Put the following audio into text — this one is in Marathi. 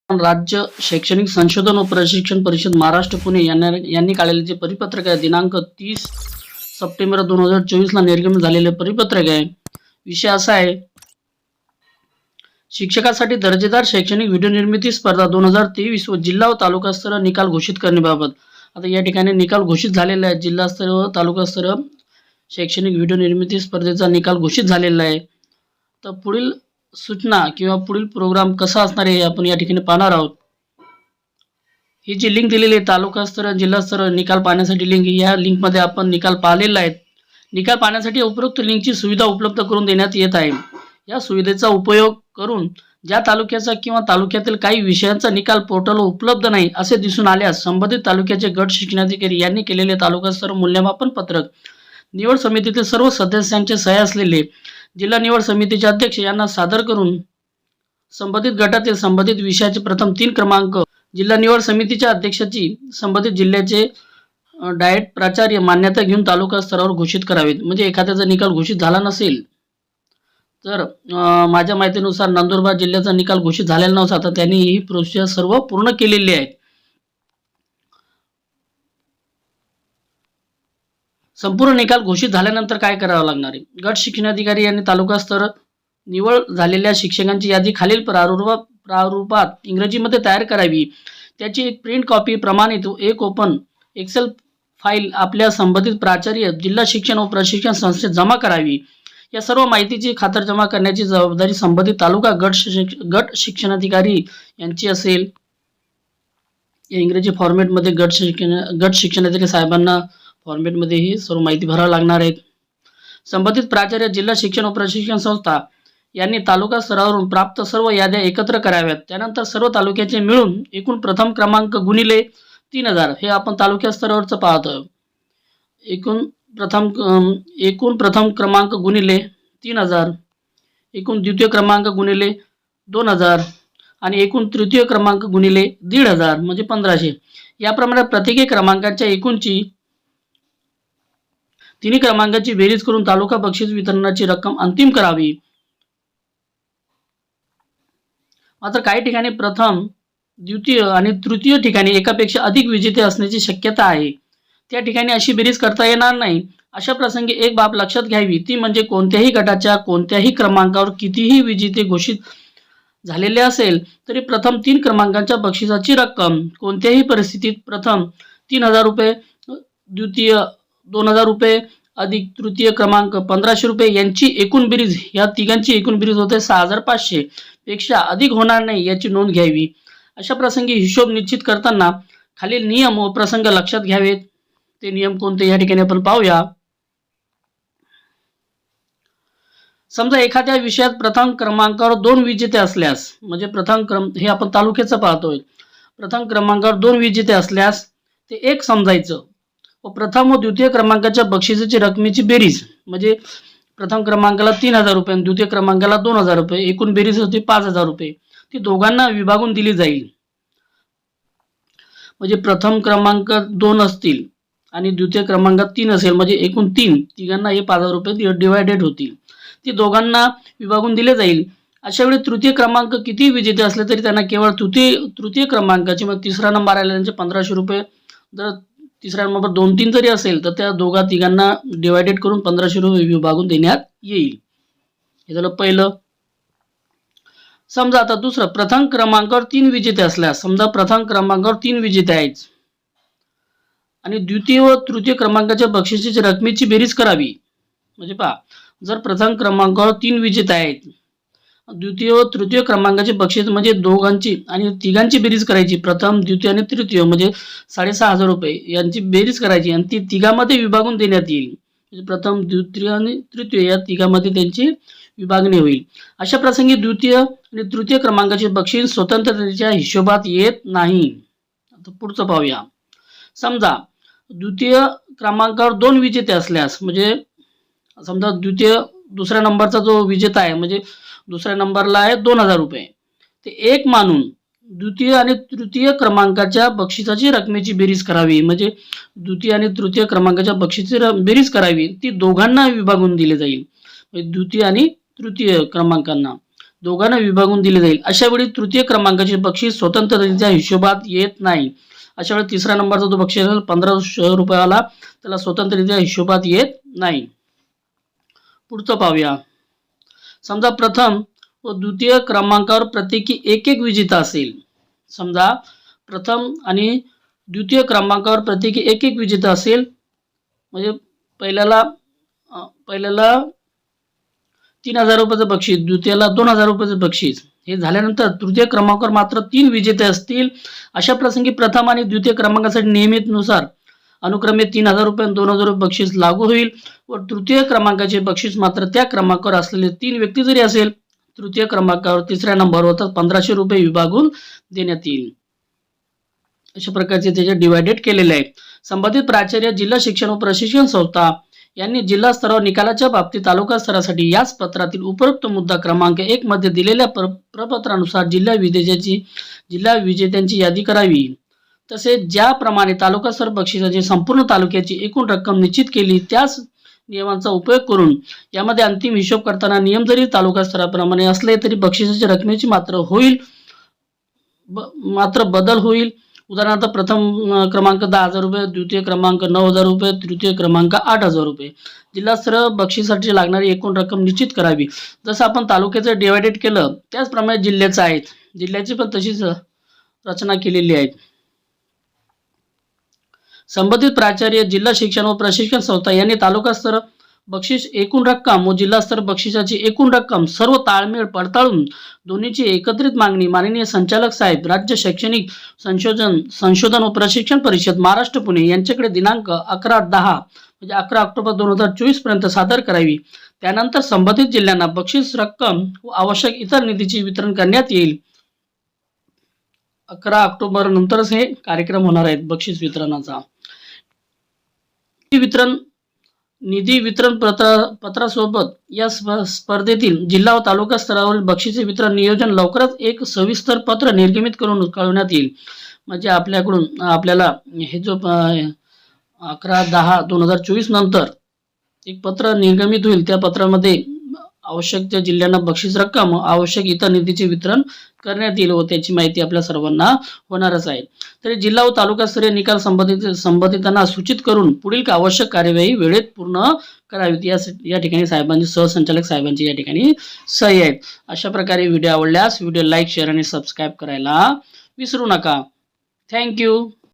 राज्य शैक्षणिक संशोधन व प्रशिक्षण परिषद महाराष्ट्र पुणे यांनी काढलेले जे परिपत्रक आहे दिनांक 30 सप्टेंबर 2024 ला निर्गमित झालेले परिपत्रक आहे. विषय असा आहे, शिक्षकासाठी दर्जेदार शैक्षणिक व्हिडिओ निर्मिती स्पर्धा 2023 व जिल्हा व तालुका स्तर निकाल घोषित करण्याबाबत. आता या ठिकाणी निकाल घोषित झालेला आहे. जिल्हा स्तर व तालुका स्तर शैक्षणिक व्हिडिओ निर्मिती स्पर्धेचा निकाल घोषित झालेला आहे. तर पुढील सूचना किंवा पुढील प्रोग्राम कसा असणार आहे आपण या ठिकाणी पाहणार आहोत. ही जी लिंक दिलेली आहे तालुका स्तर जिल्हा स्तर निकाल पाहण्यासाठी लिंक, या लिंक मध्ये आपण निकाल पाहिलेला आहे. निकाल पाहण्यासाठी उपरोक्त लिंकची सुविधा उपलब्ध करून देण्यात येत आहे. या सुविधेचा उपयोग करून ज्या तालुक्याचा किंवा तालुक्यातील काही विषयांचा निकाल पोर्टलवर उपलब्ध नाही असे दिसून आल्यास संबंधित तालुक्याचे गट शिक्षणाधिकारी यांनी केलेले तालुका स्तर मूल्यमापन पत्रक निवड समितीतील सर्व सदस्यांचे सह्या असलेले जिल्हा निवड समितीचे अध्यक्ष यांना सादर करून संबंधित गटातील संबंधित विषयाचे प्रथम 3 क्रमांक जिल्हा निवड समितीच्या अध्यक्षाची संबंधित जिल्ह्याचे डायट प्राचार्य मान्यता घेऊन तालुका स्तरावर घोषित करावेत. म्हणजे एखाद्याचा निकाल घोषित झाला नसेल तर माझ्या माहितीनुसार नंदुरबार जिल्ह्याचा निकाल घोषित झालेला नव्हता, तर त्यांनी ही प्रोसिजर सर्व पूर्ण केलेली आहे. संपूर्ण निकाल घोषित झाल्यानंतर काय करावं लागणार आहे? गट शिक्षणाधिकारी यांनी तालुका स्तर निवड झालेल्या शिक्षकांची यादी खालील प्रारूपात इंग्रजीमध्ये तयार करावी. त्याची एक प्रिंट कॉपी प्रमाणित एक ओपन एक्सेल फाईल आपल्या संबंधित प्राचार्य जिल्हा शिक्षण व प्रशिक्षण संस्थेत जमा करावी. या सर्व माहितीची खातरजमा करण्याची जबाबदारी संबंधित तालुका गट शिक्षणाधिकारी यांची असेल. या इंग्रजी फॉर्मॅटमध्ये गट शिक्षणाधिकारी साहेबांना फॉर्मॅटमध्ये ही सर्व माहिती भरावी लागणार आहे. संबंधित प्राचार्य जिल्हा शिक्षण व प्रशिक्षण संस्था यांनी तालुका स्तरावरून प्राप्त सर्व याद्या एकत्र कराव्यात. त्यानंतर सर्व तालुक्याचे मिळून एकूण प्रथम क्रमांक गुणिले 3000 हे आपण तालुका स्तरावरच पाहतो. एकूण प्रथम क्रमांक गुणिले 3000, एकूण द्वितीय क्रमांक गुणिले 2000 आणि एकूण तृतीय क्रमांक गुणिले 1500 म्हणजे 1500. याप्रमाणे प्रत्येक क्रमांकाच्या एकूणची तिन्ही क्रमांकाची बेरीज करून तालुका बक्षीस वितरणाची रक्कम अंतिम करावी. मात्र काही ठिकाणी प्रथम, द्वितीय आणि तृतीय ठिकाणी एकापेक्षा अधिक विजेते असण्याची शक्यता आहे. त्या ठिकाणी अशी बेरीज करता येणार नाही. अशा प्रसंगी एक बाब लक्षात घ्यावी, ती म्हणजे कोणत्याही गटाच्या कोणत्याही क्रमांकावर कितीही विजेते घोषित झालेले असेल तरी प्रथम 3 क्रमांकांच्या बक्षिसाची रक्कम कोणत्याही परिस्थितीत प्रथम 3000 रुपये, द्वितीय 2000 रुपये अधिक तृतीय क्रमांक 1500 रुपये यांची एकूण बेरीज, या तिघांची एकूण बेरीज होते 6500 पेक्षा अधिक होणार नाही याची नोंद घ्यावी. अशा प्रसंगी हिशोब निश्चित करताना खालील नियम व प्रसंग लक्षात घ्यावेत. ते नियम कोणते या ठिकाणी आपण पाहूया. समजा एखाद्या विषयात प्रथम क्रमांकावर 2 विजेते असल्यास, म्हणजे हे आपण तालुक्याचं पाहतोय, प्रथम क्रमांकावर 2 विजेते असल्यास ते एक समजायचं व प्रथम व द्वितीय क्रमांकाच्या बक्षिसाची रकमेची बेरीज, म्हणजे प्रथम क्रमांकाला 3000 रुपये आणि द्वितीय क्रमांकाला 2000 रुपये, एकूण बेरीज होती 5000 रुपये, ती दोघांना विभागून दिली जाईल. म्हणजे प्रथम क्रमांक 2 असतील आणि द्वितीय क्रमांकात 3 असेल, म्हणजे एकूण तिघांना हे 5000 रुपये डिवायडेड होतील, ती दोघांना विभागून दिले जाईल. अशा वेळी तृतीय क्रमांक किती विजेते असले तरी त्यांना केवळ तृतीय क्रमांकाचे, मग तिसरा नंबर आला त्यांचे 1500 रुपये, जर तिसरा नंबर 2-3 जरी असेल तर त्या तिघांना डिवायडेड करून 1500 रुपये विभागून देण्यात येईल. हे झालं पहिलं. समजा आता दुसरं, प्रथम क्रमांकावर 3 विजेते असल्यास, समजा प्रथम क्रमांकावर 3 विजेते आहेत आणि द्वितीय व तृतीय क्रमांकाच्या बक्षिसाची रकमेची बेरीज करावी. म्हणजे पहा, जर प्रथम क्रमांकावर 3 विजेते आहेत, द्वितीय व तृतीय क्रमांकाचे बक्षीस म्हणजे दोघांची आणि तिघांची बेरीज करायची, प्रथम, द्वितीय आणि तृतीय म्हणजे 6500 रुपये यांची बेरीज करायची आणि ती तिघांमध्ये विभागून देण्यात येईल. म्हणजे प्रथम, द्वितीय आणि तृतीय या तिघांमध्ये त्यांची विभागणी होईल. अशा प्रसंगी द्वितीय आणि तृतीय क्रमांकाचे बक्षीस स्वतंत्रतेच्या हिशोबात येत नाही. आता पुढचं पाहूया. समजा द्वितीय क्रमांकावर 2 विजेते असल्यास, म्हणजे समजा दुसऱ्या नंबरचा जो विजेता आहे, म्हणजे दुसऱ्या नंबरला आहे 2000 रुपये, ते एक मानून द्वितीय आणि तृतीय क्रमांकाच्या बक्षिसाची रकमेची बेरीज करावी. म्हणजे द्वितीय आणि तृतीय क्रमांकाच्या बक्षिसाची बेरीज करावी, ती दोघांना विभागून दिली जाईल. द्वितीय आणि तृतीय क्रमांकांना दोघांना विभागून दिले जाईल. अशा वेळी तृतीय क्रमांकाचे बक्षीस स्वतंत्ररित्या हिशोबात येत नाही. अशा वेळी तिसऱ्या नंबरचा जो बक्षीस असेल 1500 रुपयाला, त्याला स्वतंत्ररित्या हिशोबात येत नाही. पुढचं पाहूया. समजा प्रथम व द्वितीय क्रमांकावर प्रत्येकी एक एक विजेता असेल. समजा प्रथम आणि द्वितीय क्रमांकावर प्रत्येकी एक एक विजेता असेल, म्हणजे पहिल्याला 3000 रुपयाचं बक्षीस, द्वितीयाला 2000 रुपयाचं बक्षीस. हे झाल्यानंतर तृतीय क्रमांकावर मात्र 3 विजेते असतील. अशा प्रसंगी प्रथम आणि द्वितीय क्रमांकासाठी नियमितनुसार अनुक्रमे 3000 रुपये आणि 2000 रुपये बक्षीस लागू होईल व तृतीय क्रमांकाचे बक्षीस मात्र त्या क्रमांकावर असलेले 3 व्यक्ती जरी असेल, तृतीय क्रमांकावर तिसऱ्या नंबरवर तर 1500 रुपये विभागून देण्यात येईल. अशा प्रकारचे त्याचे डिवायडेड केलेले आहे. संबंधित प्राचार्य, जिल्हा शिक्षण व प्रशिक्षण संस्था यांनी जिल्हा स्तरावर निकालाच्या बाबतीत तालुका स्तरासाठी याच पत्रातील उपरोक्त मुद्दा क्रमांक 1 मध्ये दिलेल्या प्रपत्रानुसार जिल्हा विजेत्यांची यादी करावी. तसेच ज्याप्रमाणे तालुका स्तर बक्षिसाची संपूर्ण तालुक्याची एकूण रक्कम निश्चित केली, त्याच नियमांचा उपयोग करून यामध्ये अंतिम हिशोब करताना नियम जरी तालुका स्तराप्रमाणे असले तरी बक्षिसाच्या रकमेची मात्र बदल होईल. उदाहरणार्थ प्रथम क्रमांक 10,000 रुपये, द्वितीय क्रमांक 9,000 रुपये, तृतीय क्रमांक 8,000 रुपये. जिल्हास्तरीय बक्षिसासाठी लागणारी एकूण रक्कम निश्चित करावी. जसं आपण तालुक्याचं डिवायडेड केलं त्याचप्रमाणे जिल्ह्याचं आहे. जिल्ह्याची पण तशीच रचना केलेली आहे. संबंधित प्राचार्य, जिल्हा शिक्षण व प्रशिक्षण संस्था यांनी तालुका स्तर बक्षीस एकूण रक्कम व जिल्हा स्तर बक्षिसाची एकूण रक्कम सर्व ताळमेळ पडताळून दोन्हीची एकत्रित मागणी माननीय संचालक साहेब, राज्य शैक्षणिक संशोधन व प्रशिक्षण परिषद महाराष्ट्र पुणे यांच्याकडे दिनांक 11/10 म्हणजे 11 ऑक्टोबर 2024 पर्यंत सादर करावी. त्यानंतर संबंधित जिल्ह्यांना बक्षीस रक्कम व आवश्यक इतर निधीचे वितरण करण्यात येईल. 11 ऑक्टोबर नंतरच हे कार्यक्रम होणार आहेत बक्षीस वितरणाचा. निधी वितरण पत्रासोबत या स्पर्धेतील जिल्हा व तालुका स्तरावरील बक्षीचे वितरण नियोजन लवकरच एक सविस्तर पत्र निर्गमित करून कळवण्यात येईल. म्हणजे आपल्याला हे जो 11/10/2024 नंतर एक पत्र निर्गमित होईल. त्या पत्रामध्ये आवश्यक त्या जिल्ह्यांना बक्षीस रक्कम व आवश्यक इतर निधीचे वितरण करण्यात येईल व त्याची माहिती आपल्या सर्वांना होणारच आहे. तरी जिल्हा व तालुकास्तरीय निकाल संबंधितांना सूचित करून पुढील आवश्यक कार्यवाही वेळेत पूर्ण करावीत. या ठिकाणी साहेबांची, सहसंचालक साहेबांची या ठिकाणी सही आहेत. अशा प्रकारे व्हिडिओ आवडल्यास व्हिडिओ लाईक, शेअर आणि सबस्क्राईब करायला विसरू नका. थँक्यू.